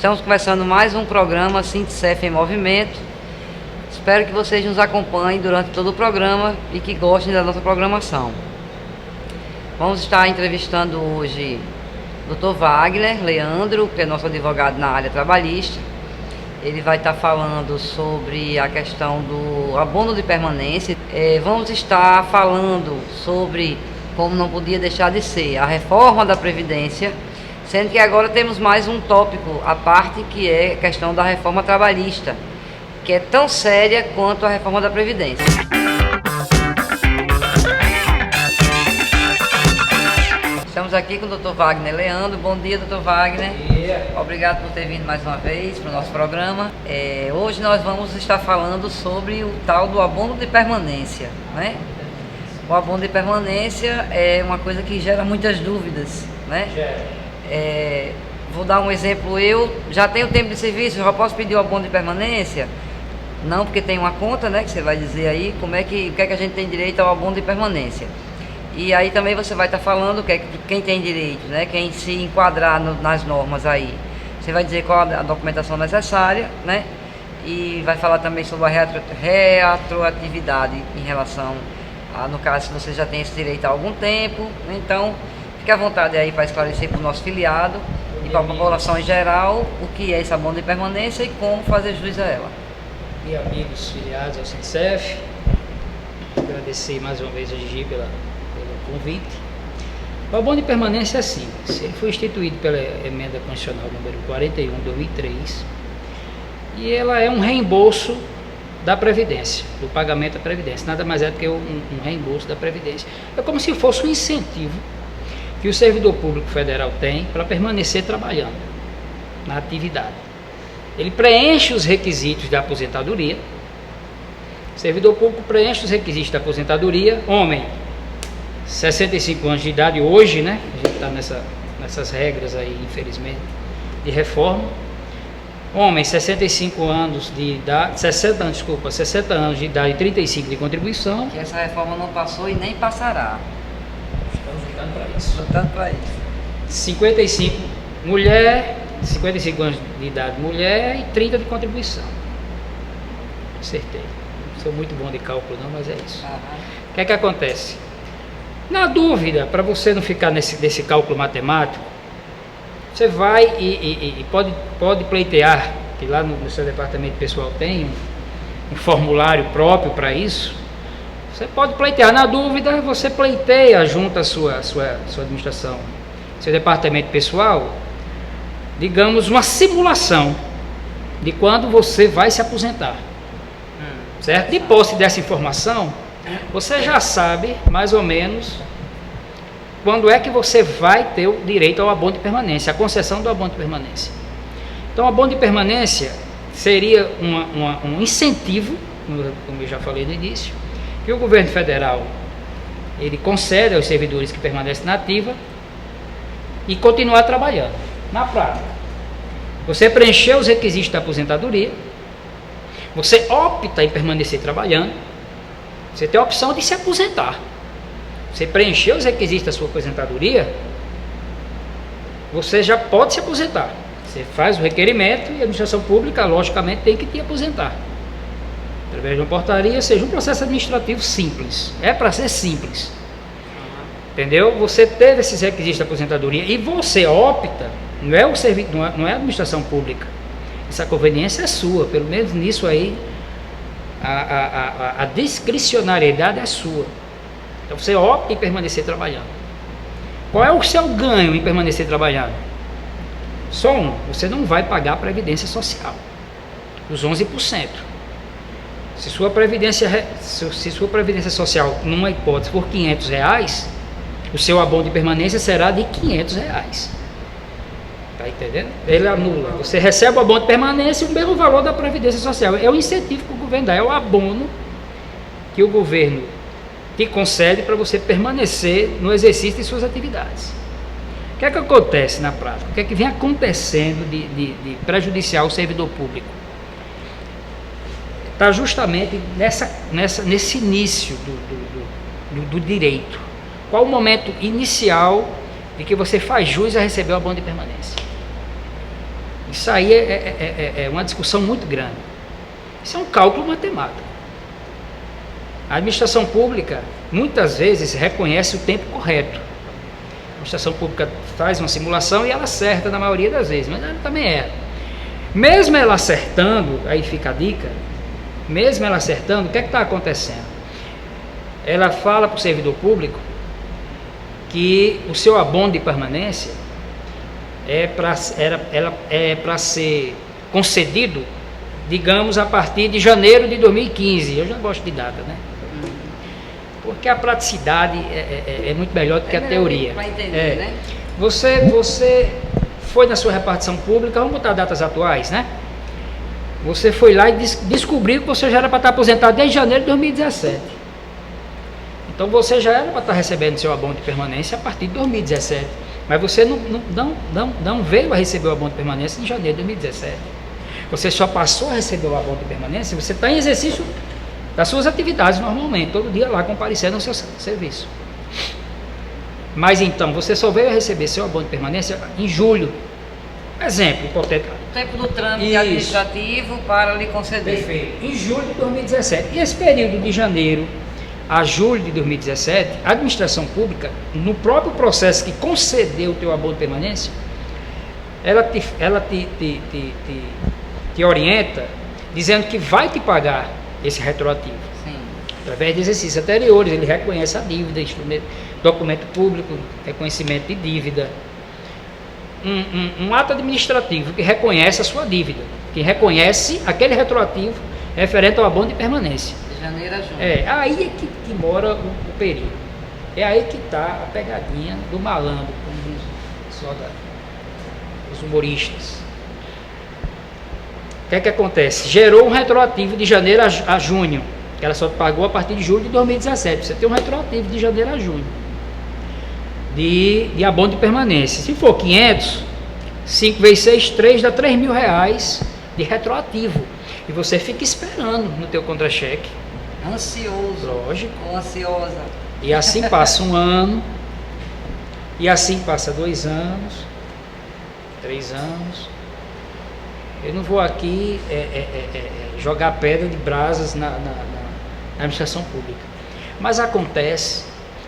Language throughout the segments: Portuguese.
Estamos começando mais um programa Sintcef em Movimento. Espero que vocês nos acompanhem durante todo o programa e que gostem da nossa programação. Vamos estar entrevistando hoje o Dr. Wagner Leandro, que é nosso advogado na área trabalhista. Ele vai estar falando sobre a questão do abono de permanência. Vamos estar falando sobre, como não podia deixar de ser, a reforma da Previdência, sendo que agora temos mais um tópico à parte, que é a questão da reforma trabalhista, que é tão séria quanto a reforma da Previdência. Estamos aqui com o Dr. Wagner Leandro. Bom dia, Dr. Wagner. Bom dia. Obrigado por ter vindo mais uma vez para o nosso programa. Hoje nós vamos estar falando sobre o tal do abono de permanência, né? O abono de permanência é uma coisa que gera muitas dúvidas, né? Vou dar um exemplo. Eu já tenho tempo de serviço, já posso pedir o abono de permanência? Não, porque tem uma conta, né, que você vai dizer aí o que é que a gente tem direito ao abono de permanência. E aí também você vai estar falando quem tem direito, né? Quem se enquadrar nas normas aí. Você vai dizer qual a documentação necessária, né? E vai falar também sobre a retroatividade em relação a, no caso, se você já tem esse direito há algum tempo. Então, fique à vontade aí para esclarecer para o nosso filiado e para a população em geral o que é esse abono de permanência e como fazer jus a ela. E amigos filiados ao Sintcef, agradecer mais uma vez a Gigi pelo convite. O abono de permanência é simples. Ele foi instituído pela emenda constitucional número 41 de 2003 e ela é um reembolso da Previdência, do pagamento da Previdência. Nada mais é do que um reembolso da Previdência. É como se fosse um incentivo que o servidor público federal tem para permanecer trabalhando na atividade. Ele preenche os requisitos da aposentadoria. O servidor público preenche os requisitos da aposentadoria. Homem, 65 anos de idade hoje, né? A gente está nessas regras aí, infelizmente, de reforma. Homem, 65 anos de idade, 60 anos de idade e 35 de contribuição. Que essa reforma não passou e nem passará. Estamos lutando para isso. Lutando para isso. 55 mulher, 55 anos de idade mulher e 30 de contribuição. Acertei. Não sou muito bom de cálculo não, mas é isso. O que é que acontece? Na dúvida, para você não ficar nesse cálculo matemático, você vai e pode pleitear, que lá no seu departamento pessoal tem um formulário próprio para isso. Você pode pleitear. Na dúvida, você pleiteia junto à sua administração, seu departamento pessoal, digamos, uma simulação de quando você vai se aposentar. Certo? De posse dessa informação, você já sabe mais ou menos quando é que você vai ter o direito ao abono de permanência, a concessão do abono de permanência. Então, o abono de permanência seria um incentivo, como eu já falei no início, que o governo federal ele concede aos servidores que permanecem na ativa e continuar trabalhando. Na prática, você preencheu os requisitos da aposentadoria, você opta em permanecer trabalhando, você tem a opção de se aposentar. Você preencheu os requisitos da sua aposentadoria, você já pode se aposentar. Você faz o requerimento e a administração pública, logicamente, tem que te aposentar. Através de uma portaria, seja um processo administrativo simples. É para ser simples. Entendeu? Você teve esses requisitos da aposentadoria e você opta, não é a administração pública. Essa conveniência é sua, pelo menos nisso aí, a discricionariedade é sua. Então você opta em permanecer trabalhando. Qual é o seu ganho em permanecer trabalhando? Só um, você não vai pagar a Previdência Social, os 11%. Se sua Previdência Social, numa hipótese, for R$500, o seu abono de permanência será de R$500. Está entendendo? Ele anula. Você recebe o abono de permanência e o mesmo valor da Previdência Social. É o incentivo que o governo dá, é o abono que o governo te concede para você permanecer no exercício de suas atividades. O que é que acontece na prática? O que é que vem acontecendo de prejudicial ao servidor público? Está justamente nesse início do direito. Qual o momento inicial de que você faz jus a receber o abono de permanência? Isso aí é uma discussão muito grande. Isso é um cálculo matemático. A administração pública, muitas vezes, reconhece o tempo correto. A administração pública faz uma simulação e ela acerta na maioria das vezes, mas ela também erra. Mesmo ela acertando, aí fica a dica, mesmo ela acertando, o que é que está acontecendo? Ela fala para o servidor público que o seu abono de permanência é para ser concedido, digamos, a partir de janeiro de 2015. Eu já gosto de data, né? Porque a praticidade é muito melhor do que a teoria. Para entender, né? Você foi na sua repartição pública, vamos botar datas atuais, né? Você foi lá e descobriu que você já era para estar aposentado desde janeiro de 2017. Então você já era para estar recebendo seu abono de permanência a partir de 2017. Mas você não veio a receber o abono de permanência em janeiro de 2017. Você só passou a receber o abono de permanência, você está em exercício das suas atividades normalmente, todo dia lá comparecendo ao seu serviço. Mas então, você só veio a receber seu abono de permanência em julho. Exemplo, hipotético. O tempo do trâmite administrativo para lhe conceder. Perfeito. Em julho de 2017. E esse período de janeiro a julho de 2017, a administração pública, no próprio processo que concedeu o teu abono de permanência, ela te orienta, dizendo que vai te pagar esse retroativo. Sim. Através de exercícios anteriores, ele reconhece a dívida, documento público, reconhecimento de dívida. Um ato administrativo que reconhece a sua dívida, que reconhece aquele retroativo referente ao abono de permanência. De janeiro a junho. Aí é que mora o perigo. É aí que está a pegadinha do malandro, como diz os humoristas. O que é que acontece? Gerou um retroativo de janeiro a junho, que ela só pagou a partir de julho de 2017. Você tem um retroativo de janeiro a junho de abono de permanência. Se for 500, 5 vezes 6, 3, dá 3 mil reais de retroativo. E você fica esperando no teu contra-cheque. Ansioso. Lógico. Ou ansiosa. E assim passa um ano, e assim passa 2 anos, 3 anos. Eu não vou aqui jogar pedra de brasas na administração pública. Mas acontece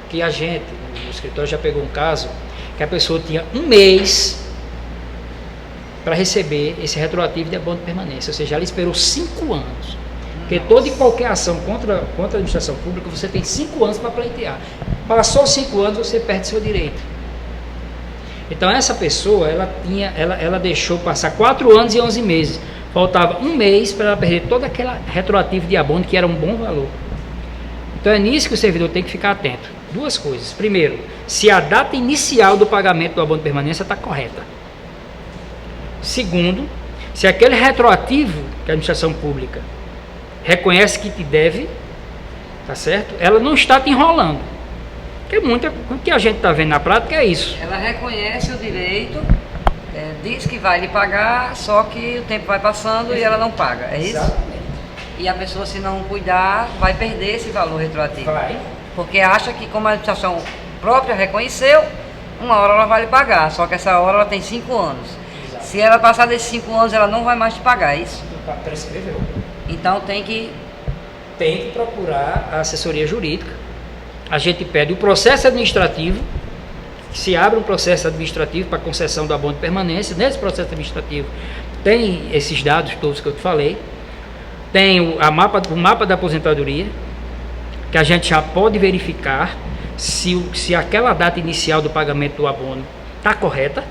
que a gente, no escritório, já pegou um caso que a pessoa tinha 1 mês para receber esse retroativo de abono de permanência. Ou seja, ela esperou 5 anos. Porque toda e qualquer ação contra a administração pública, você tem 5 anos para pleitear. Passou 5 anos, você perde seu direito. Então essa pessoa, ela deixou passar 4 anos e 11 meses. Faltava 1 mês para ela perder todo aquele retroativo de abono, que era um bom valor. Então é nisso que o servidor tem que ficar atento. 2 coisas. Primeiro, se a data inicial do pagamento do abono de permanência está correta. Segundo, se aquele retroativo que a administração pública reconhece que te deve, tá certo? Ela não está te enrolando. Porque o que a gente está vendo na prática é isso. Ela reconhece o direito, diz que vai lhe pagar, só que o tempo vai passando e ela não paga. É isso? Exatamente. E a pessoa, se não cuidar, vai perder esse valor retroativo. Vai. Porque acha que, como a administração própria reconheceu, uma hora ela vai lhe pagar. Só que essa hora ela tem 5 anos. Exato. Se ela passar desses 5 anos, ela não vai mais te pagar, é isso? Prescreveu. Então tem que procurar a assessoria jurídica. A gente pede o processo administrativo, se abre um processo administrativo para concessão do abono de permanência. Nesse processo administrativo tem esses dados todos que eu te falei, tem o mapa da aposentadoria, que a gente já pode verificar se aquela data inicial do pagamento do abono está correta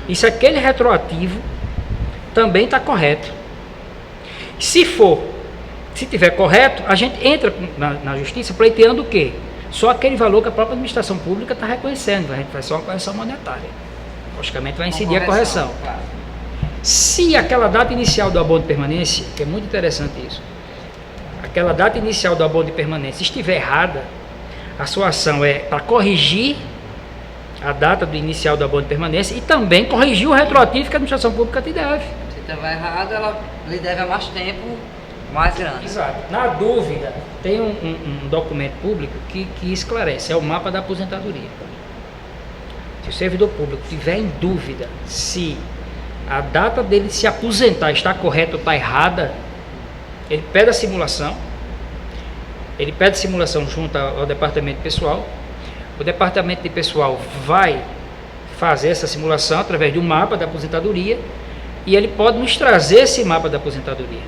e se aquele retroativo também está correto. Se tiver correto, a gente entra na justiça pleiteando o quê? Só aquele valor que a própria administração pública está reconhecendo. A gente faz só uma correção monetária. Logicamente vai incidir a correção. Claro. Se aquela data inicial do abono de permanência, que é muito interessante isso, aquela data inicial do abono de permanência estiver errada, a sua ação é para corrigir a data do inicial do abono de permanência e também corrigir o retroativo que a administração pública te deve. Se estiver errado, ela lhe deve há mais tempo, mais grande. Exato. Na dúvida, tem um documento público que esclarece, é o mapa da aposentadoria. Se o servidor público tiver em dúvida se a data dele se aposentar está correta ou está errada, ele pede a simulação. Ele pede a simulação junto ao departamento pessoal. O departamento de pessoal vai fazer essa simulação através de um mapa da aposentadoria e ele pode nos trazer esse mapa da aposentadoria.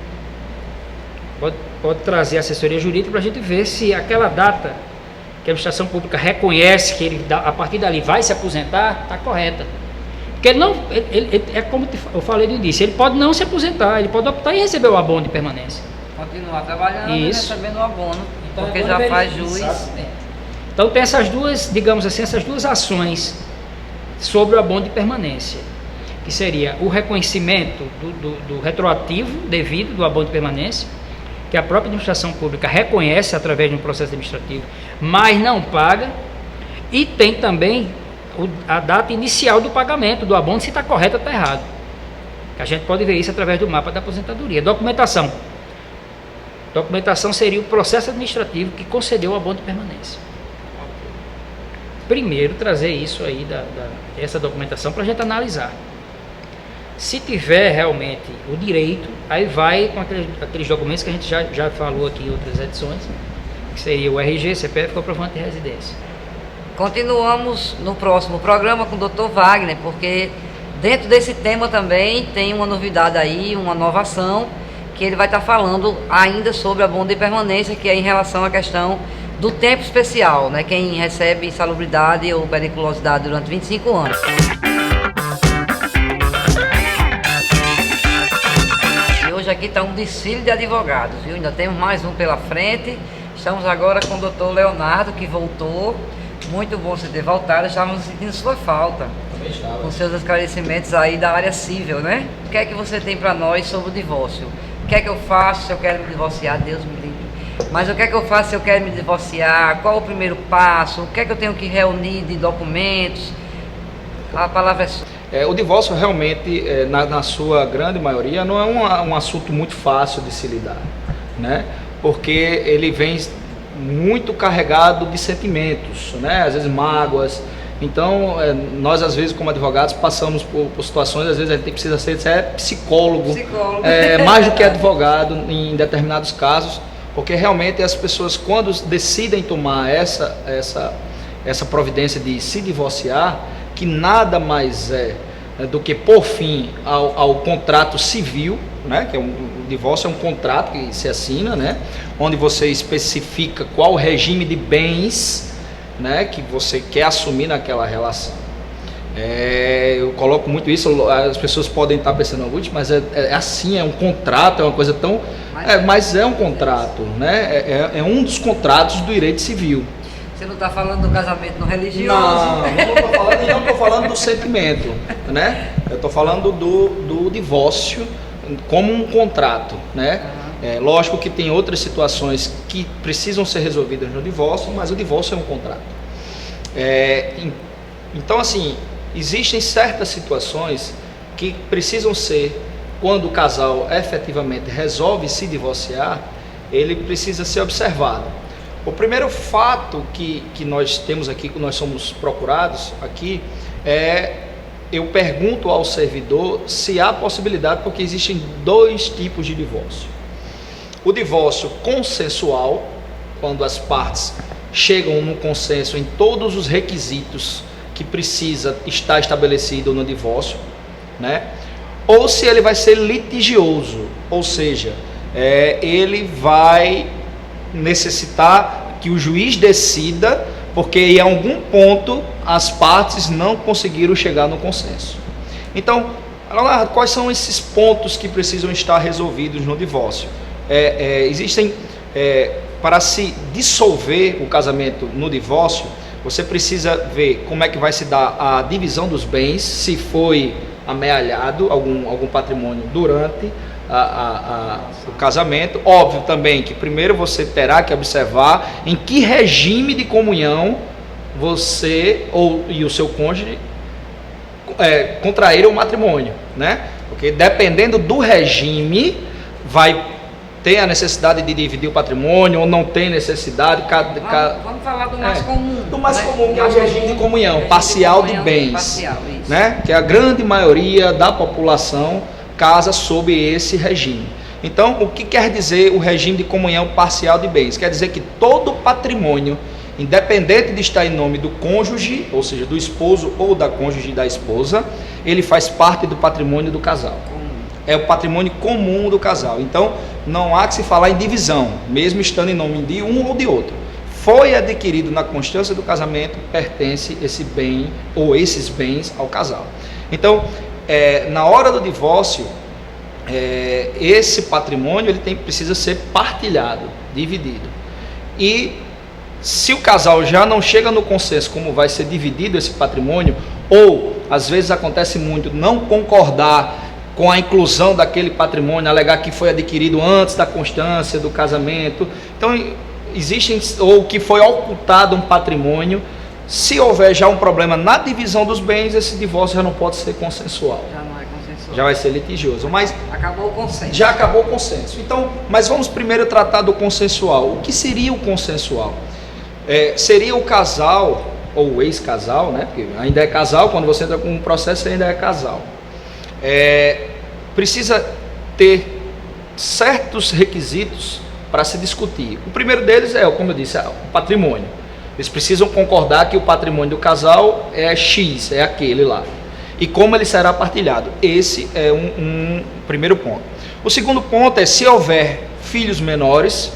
Pode trazer a assessoria jurídica para a gente ver se aquela data que a administração pública reconhece que ele a partir dali vai se aposentar está correta. Porque ele é como eu falei no início, ele pode não se aposentar, ele pode optar em receber o abono de permanência. Continuar trabalhando Isso. e recebendo o abono, Então, porque já faz jus. Exatamente. Então tem essas duas, digamos assim, essas duas ações sobre o abono de permanência, que seria o reconhecimento do retroativo devido do abono de permanência, que a própria administração pública reconhece através de um processo administrativo, mas não paga, e tem também a data inicial do pagamento do abono, se está correto ou está errado. A gente pode ver isso através do mapa da aposentadoria. Documentação. Documentação seria o processo administrativo que concedeu o abono de permanência. Primeiro, trazer isso aí, essa documentação para a gente analisar. Se tiver realmente o direito, aí vai com aqueles documentos que a gente já falou aqui em outras edições, que seria o RG, CPF e comprovante de residência. Continuamos no próximo programa com o Dr. Wagner, porque dentro desse tema também tem uma novidade aí, uma inovação, que ele vai estar falando ainda sobre abono de permanência, que é em relação à questão do tempo especial, né? Quem recebe insalubridade ou periculosidade durante 25 anos. E hoje aqui está um desfile de advogados, viu? Ainda temos mais um pela frente. Estamos agora com o Dr. Leonardo, que voltou. Muito bom você ter voltado, estávamos sentindo sua falta. Também estava. Com seus esclarecimentos aí da área civil, né? O que é que você tem para nós sobre o divórcio? O que é que eu faço se eu quero me divorciar? Deus me livre. Mas o que é que eu faço se eu quero me divorciar? Qual o primeiro passo? O que é que eu tenho que reunir de documentos? A palavra é sua. O divórcio realmente, na sua grande maioria, não é um assunto muito fácil de se lidar, né? Porque ele vem muito carregado de sentimentos, né? Às vezes mágoas. Então, nós às vezes como advogados passamos por situações, às vezes a gente precisa ser psicólogo. Mais do que advogado em determinados casos, porque realmente as pessoas, quando decidem tomar essa providência de se divorciar, que nada mais é do que por fim ao contrato civil, né? Que o divórcio é um contrato que se assina, né? Onde você especifica qual o regime de bens, né? Que você quer assumir naquela relação. Eu coloco muito isso, as pessoas podem estar pensando, mas é assim, é um contrato, é uma coisa tão... mas é um contrato, né? É um dos contratos do direito civil. Você não está falando do casamento no religioso? Não estou falando do sentimento, né? Eu estou falando do divórcio como um contrato, né? Lógico que tem outras situações que precisam ser resolvidas no divórcio, mas o divórcio é um contrato. Então, assim, existem certas situações que precisam ser, quando o casal efetivamente resolve se divorciar, ele precisa ser observado. O primeiro fato que nós temos aqui, que nós somos procurados aqui, eu pergunto ao servidor se há possibilidade, porque existem dois tipos de divórcio. O divórcio consensual, quando as partes chegam no consenso em todos os requisitos que precisa estar estabelecido no divórcio, né? Ou se ele vai ser litigioso, ou seja, ele vai necessitar que o juiz decida, porque em algum ponto as partes não conseguiram chegar no consenso. Então, Leonardo, quais são esses pontos que precisam estar resolvidos no divórcio? Existem, para se dissolver o casamento no divórcio, você precisa ver como é que vai se dar a divisão dos bens, se foi amealhado algum patrimônio durante o casamento. Óbvio também que primeiro você terá que observar em que regime de comunhão você e o seu cônjuge contraíram o matrimônio, né? Porque dependendo do regime vai tem a necessidade de dividir o patrimônio ou não tem necessidade. Vamos falar do mais comum. Do mais né? comum, que é o regime de comunhão, parcial de bens. Parcial, isso. Né? Que a grande maioria da população casa sob esse regime. Então, o que quer dizer o regime de comunhão parcial de bens? Quer dizer que todo patrimônio, independente de estar em nome do cônjuge, ou seja, do esposo ou da cônjuge da esposa, ele faz parte do patrimônio do casal. É o patrimônio comum do casal. Então, não há que se falar em divisão, mesmo estando em nome de um ou de outro. Foi adquirido na constância do casamento, pertence esse bem ou esses bens ao casal. Então, na hora do divórcio, esse patrimônio precisa ser partilhado, dividido. E se o casal já não chega no consenso como vai ser dividido esse patrimônio, ou às vezes acontece muito não concordar com a inclusão daquele patrimônio, alegar que foi adquirido antes da constância do casamento, então existem, ou que foi ocultado um patrimônio, se houver já um problema na divisão dos bens, esse divórcio já não pode ser consensual. Já não é consensual. Já vai ser litigioso, mas acabou o consenso. Já acabou o consenso. Então, mas vamos primeiro tratar do consensual. O que seria o consensual? Seria o casal, ou o ex-casal, né? Porque ainda é casal, quando você entra com um processo, ainda é casal. Precisa ter certos requisitos para se discutir. O primeiro deles como eu disse, o patrimônio. Eles precisam concordar que o patrimônio do casal é X, é aquele lá. E como ele será partilhado. Esse é um primeiro ponto. O segundo ponto é, se houver filhos menores,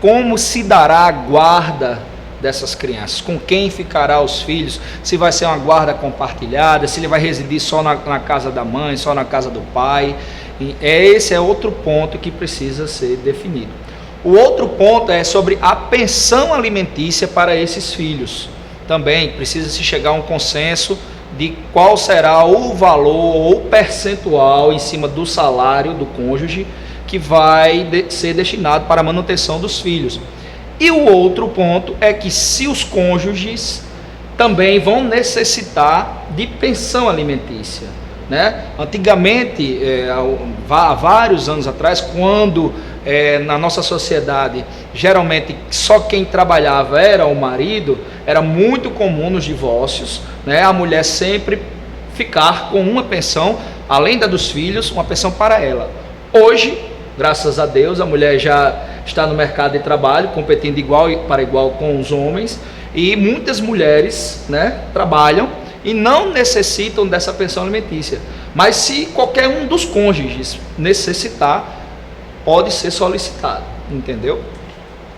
como se dará a guarda dessas crianças? Com quem ficará os filhos? Se vai ser uma guarda compartilhada, se ele vai residir só na casa da mãe, só na casa do pai. Esse é outro ponto que precisa ser definido. O outro ponto é sobre a pensão alimentícia para esses filhos. Também precisa se chegar a um consenso de qual será o valor ou percentual em cima do salário do cônjuge que vai ser destinado para a manutenção dos filhos. E o outro ponto é que se os cônjuges também vão necessitar de pensão alimentícia, né? Antigamente, há vários anos atrás, quando na nossa sociedade geralmente só quem trabalhava era o marido, era muito comum nos divórcios, né? A mulher sempre ficar com uma pensão, além da dos filhos, uma pensão para ela. Hoje, graças a Deus, a mulher já está no mercado de trabalho, competindo igual para igual com os homens, e muitas mulheres, né, trabalham e não necessitam dessa pensão alimentícia. Mas se qualquer um dos cônjuges necessitar, pode ser solicitado, entendeu?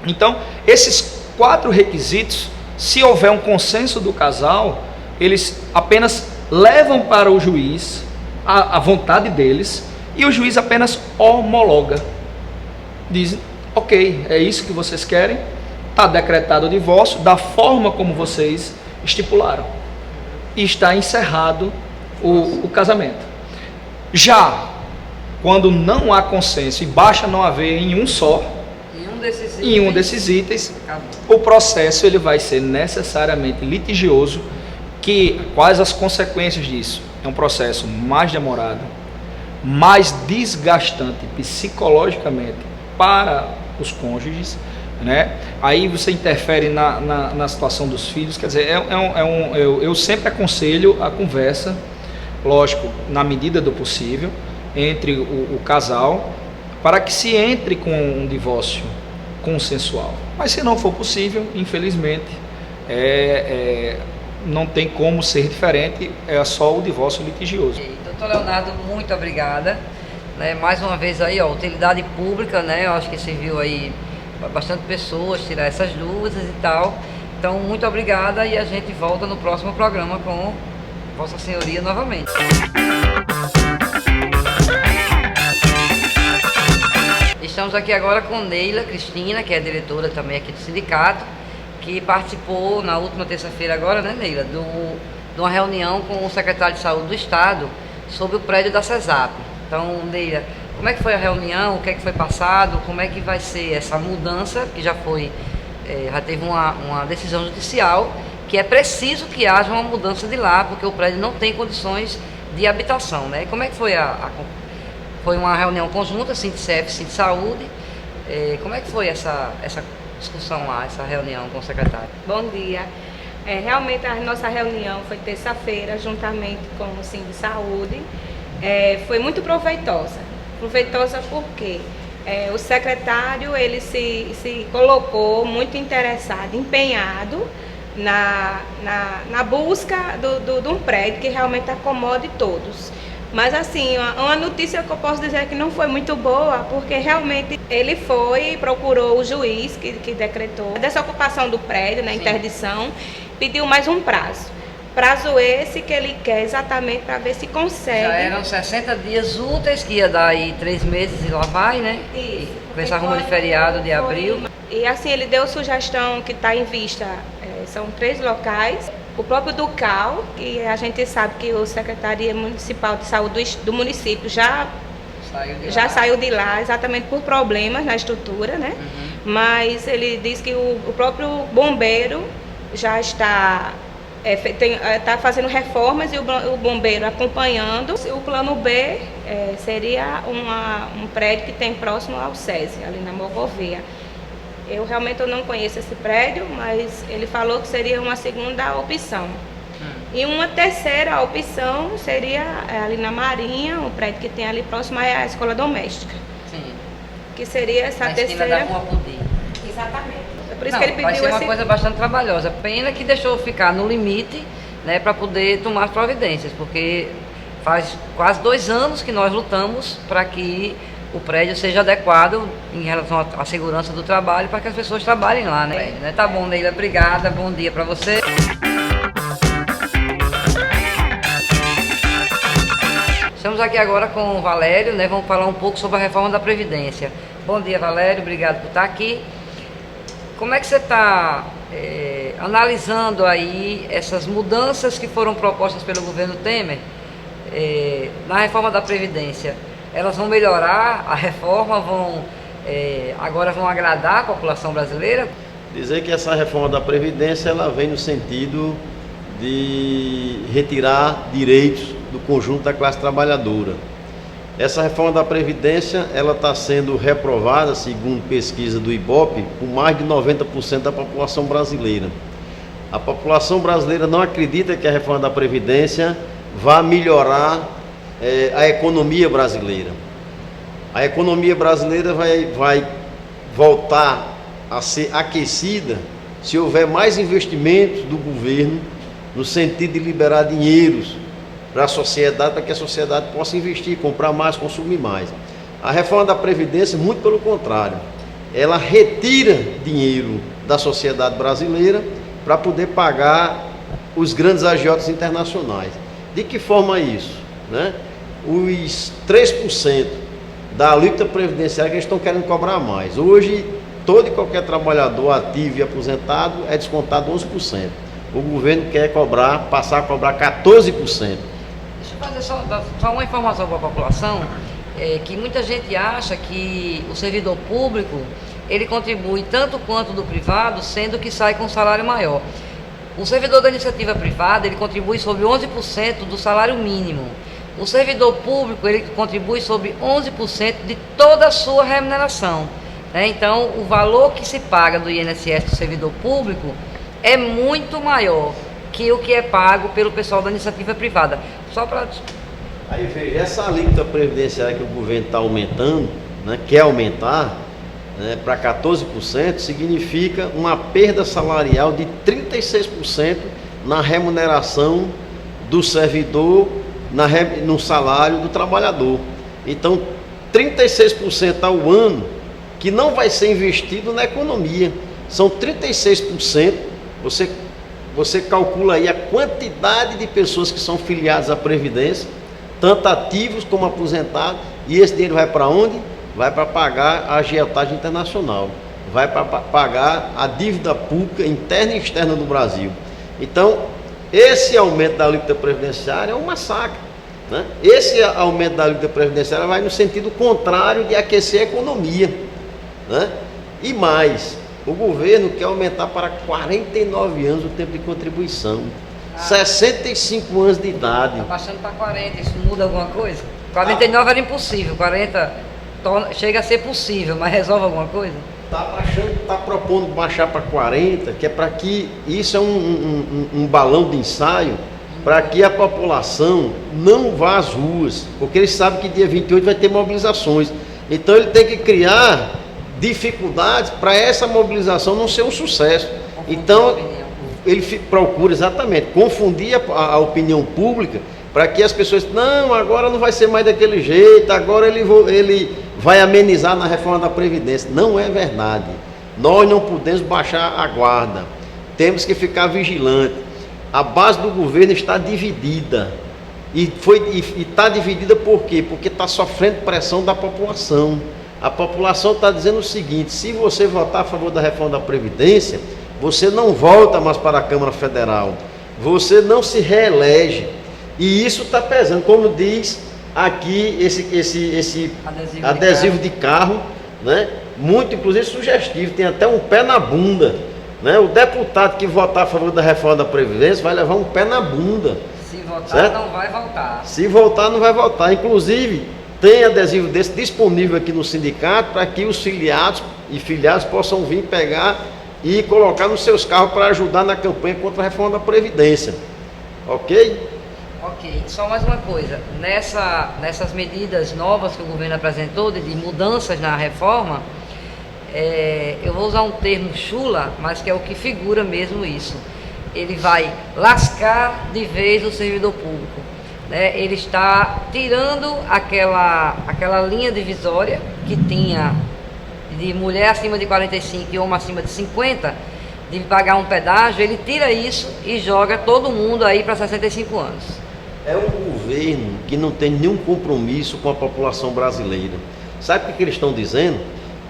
Então, esses 4 requisitos, se houver um consenso do casal, eles apenas levam para o juiz a vontade deles, e o juiz apenas homologa. Diz, ok, é isso que vocês querem, está decretado o divórcio da forma como vocês estipularam. E está encerrado o casamento. Já quando não há consenso e basta não haver em um só, em um desses itens, o processo ele vai ser necessariamente litigioso. Quais as consequências disso? É um processo mais demorado, mais desgastante psicologicamente para os cônjuges, né? Aí você interfere na situação dos filhos. Quer dizer, eu sempre aconselho a conversa, lógico, na medida do possível, entre o casal, para que se entre com um divórcio consensual. Mas se não for possível, infelizmente, não tem como ser diferente, é só o divórcio litigioso. Doutor Leonardo, muito obrigada. Mais uma vez aí, utilidade pública, né? Eu acho que serviu aí para bastante pessoas tirar essas dúvidas e tal. Então, muito obrigada, e a gente volta no próximo programa com Vossa Senhoria novamente. Estamos aqui agora com Neila Cristina, que é diretora também aqui do sindicato, que participou na última terça-feira agora, né, Neila, de uma reunião com o secretário de Saúde do Estado sobre o prédio da CESAP. Então, Neila, como é que foi a reunião, o que é que foi passado, como é que vai ser essa mudança, que já teve uma decisão judicial, que é preciso que haja uma mudança de lá, porque o prédio não tem condições de habitação, né? Como é que foi foi uma reunião conjunta, Sindicef, Sindsaúde, Como é que foi essa discussão lá, essa reunião com o secretário? Bom dia. Realmente a nossa reunião foi terça-feira, juntamente com o Sim de Saúde. Foi muito proveitosa. Proveitosa porque o secretário ele se colocou muito interessado, empenhado na busca de um prédio que realmente acomode todos. Mas assim, uma notícia que eu posso dizer que não foi muito boa, porque realmente ele foi e procurou o juiz que decretou a desocupação do prédio, na interdição, pediu mais um prazo. Prazo esse que ele quer exatamente para ver se consegue. Já eram 60 dias úteis, que ia dar aí 3 meses e lá vai, né? Isso. Com essa arruma de feriado de abril. E assim, ele deu sugestão que está em vista, são 3 locais. O próprio Ducal, que a gente sabe que o Secretaria Municipal de Saúde do município já saiu de lá, exatamente por problemas na estrutura, né? Uhum. Mas ele diz que o próprio bombeiro já está fazendo reformas e o bombeiro acompanhando. O plano B seria um prédio que tem próximo ao SESI, ali na Morrovia. Eu realmente não conheço esse prédio, mas ele falou que seria uma segunda opção. E uma terceira opção seria ali na Marinha, um prédio que tem ali próximo à escola doméstica. Sim. Que seria essa terceira. Da Rua Pudim. Exatamente. É por isso que ele pediu vai ser uma coisa bastante trabalhosa. Pena que deixou ficar no limite, né, para poder tomar as providências, porque faz quase 2 anos que nós lutamos para que o prédio seja adequado em relação à segurança do trabalho, para que as pessoas trabalhem lá, né? Tá bom, Neila, obrigada, bom dia para você. Estamos aqui agora com o Valério, né? Vamos falar um pouco sobre a reforma da Previdência. Bom dia, Valério, obrigado por estar aqui. Como é que você está analisando aí essas mudanças que foram propostas pelo governo Temer na reforma da Previdência? Elas vão melhorar a reforma, agora vão agradar a população brasileira? Dizer que essa reforma da Previdência ela vem no sentido de retirar direitos do conjunto da classe trabalhadora. Essa reforma da Previdência ela está sendo reprovada, segundo pesquisa do IBOPE, por mais de 90% da população brasileira. A população brasileira não acredita que a reforma da Previdência vá melhorar a economia brasileira. A economia brasileira vai voltar a ser aquecida se houver mais investimentos do governo no sentido de liberar dinheiros para a sociedade, para que a sociedade possa investir, comprar mais, consumir mais. A reforma da Previdência, muito pelo contrário, ela retira dinheiro da sociedade brasileira para poder pagar os grandes agiotas internacionais. De que forma isso, né? Os 3% da alíquota previdenciária que eles estão querendo cobrar mais. Hoje, todo e qualquer trabalhador ativo e aposentado é descontado 11%. O governo quer passar a cobrar 14%. Deixa eu fazer só uma informação para a população, que muita gente acha que o servidor público, ele contribui tanto quanto do privado, sendo que sai com um salário maior. O servidor da iniciativa privada, ele contribui sobre 11% do salário mínimo. O servidor público, ele contribui sobre 11% de toda a sua remuneração. Né? Então, o valor que se paga do INSS do servidor público é muito maior que o que é pago pelo pessoal da iniciativa privada. Só para... Aí veja, essa alíquota previdenciária que o governo está aumentando, né, quer aumentar, né, para 14%, significa uma perda salarial de 36% na remuneração do servidor, no salário do trabalhador. Então, 36% ao ano que não vai ser investido na economia. São 36%, você calcula aí a quantidade de pessoas que são filiadas à Previdência, tanto ativos como aposentados, e esse dinheiro vai para onde? Vai para pagar a agiotagem internacional, vai para pagar a dívida pública interna e externa do Brasil. Então, esse aumento da alíquota previdenciária é um massacre, né? Esse aumento da alíquota previdenciária vai no sentido contrário de aquecer a economia, né? E mais, o governo quer aumentar para 49 anos o tempo de contribuição, 65 anos de idade. Está baixando para 40, isso muda alguma coisa? 49 era impossível, 40... chega a ser possível, mas resolve alguma coisa? Está propondo baixar para 40, que é para que isso é um balão de ensaio, para que a população não vá às ruas, porque ele sabe que dia 28 vai ter mobilizações. Então ele tem que criar dificuldades para essa mobilização não ser um sucesso. Então ele procura exatamente confundir a opinião pública para que as pessoas, não, agora não vai ser mais daquele jeito, agora ele vai amenizar na reforma da Previdência. Não é verdade. Nós não podemos baixar a guarda. Temos que ficar vigilantes. A base do governo está dividida. E está dividida por quê? Porque está sofrendo pressão da população. A população está dizendo o seguinte: se você votar a favor da reforma da Previdência, você não volta mais para a Câmara Federal. Você não se reelege. E isso está pesando, como diz aqui esse adesivo de carro, né? Muito inclusive sugestivo, tem até um pé na bunda, né? O deputado que votar a favor da reforma da Previdência vai levar um pé na bunda. Se votar, certo? Não vai voltar. Se votar, não vai votar. Inclusive, tem adesivo desse disponível aqui no sindicato para que os filiados e filiados possam vir pegar e colocar nos seus carros para ajudar na campanha contra a reforma da Previdência. Ok? Ok, só mais uma coisa, nessas medidas novas que o governo apresentou, de mudanças na reforma, eu vou usar um termo chula, mas que é o que figura mesmo isso. Ele vai lascar de vez o servidor público, né? Ele está tirando aquela linha divisória que tinha de mulher acima de 45 e homem acima de 50, de pagar um pedágio. Ele tira isso e joga todo mundo aí para 65 anos. É um governo que não tem nenhum compromisso com a população brasileira. Sabe o que eles estão dizendo?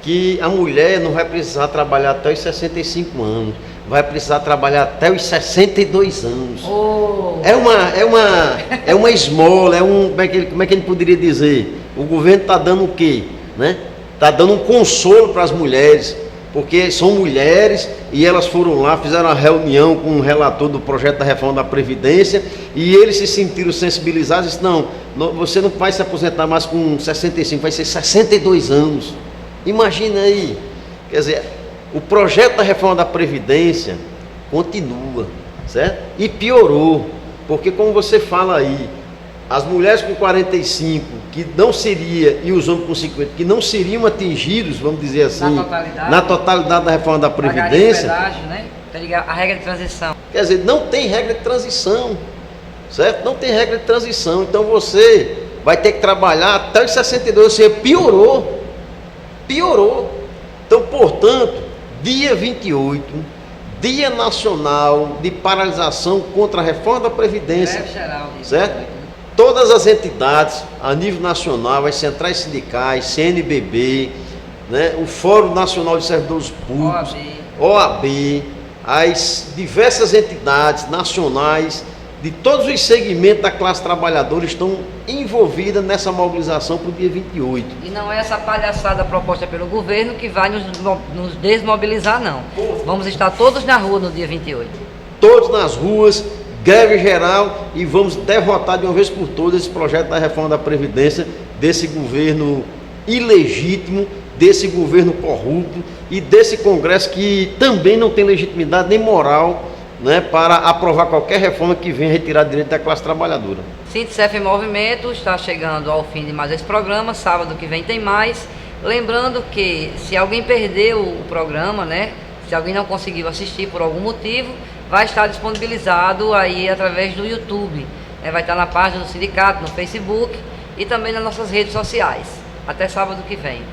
Que a mulher não vai precisar trabalhar até os 65 anos, vai precisar trabalhar até os 62 anos. Oh. É uma esmola, como é que ele poderia dizer? O governo está dando o quê? Né? Está dando um consolo para as mulheres, porque são mulheres e elas foram lá, fizeram uma reunião com o relator do projeto da reforma da Previdência e eles se sentiram sensibilizados e disseram, não, você não vai se aposentar mais com 65, vai ser 62 anos. Imagina aí, quer dizer, o projeto da reforma da Previdência continua, certo? E piorou, porque como você fala aí, as mulheres com 45, que não seria, e os homens com 50, que não seriam atingidos, vamos dizer assim, na totalidade da reforma da Previdência. Pedágio, né? A regra de transição. Quer dizer, não tem regra de transição, certo? Não tem regra de transição, então você vai ter que trabalhar até os 62, ou seja, piorou. Então, portanto, dia 28, Dia Nacional de Paralisação contra a Reforma da Previdência, certo? Todas as entidades a nível nacional, as centrais sindicais, CNBB, né, o Fórum Nacional de Servidores Públicos, OAB, as diversas entidades nacionais de todos os segmentos da classe trabalhadora estão envolvidas nessa mobilização para o dia 28. E não é essa palhaçada proposta pelo governo que vai nos desmobilizar, não. Vamos estar todos na rua no dia 28. Todos nas ruas, greve geral, e vamos derrotar de uma vez por todas esse projeto da reforma da Previdência, desse governo ilegítimo, desse governo corrupto e desse Congresso que também não tem legitimidade nem moral, né, para aprovar qualquer reforma que venha retirar direito da classe trabalhadora. Sintecef em Movimento está chegando ao fim de mais esse programa. Sábado que vem tem mais. Lembrando que se alguém perdeu o programa, né, se alguém não conseguiu assistir por algum motivo, vai estar disponibilizado aí através do YouTube. Vai estar na página do sindicato, no Facebook e também nas nossas redes sociais. Até sábado que vem.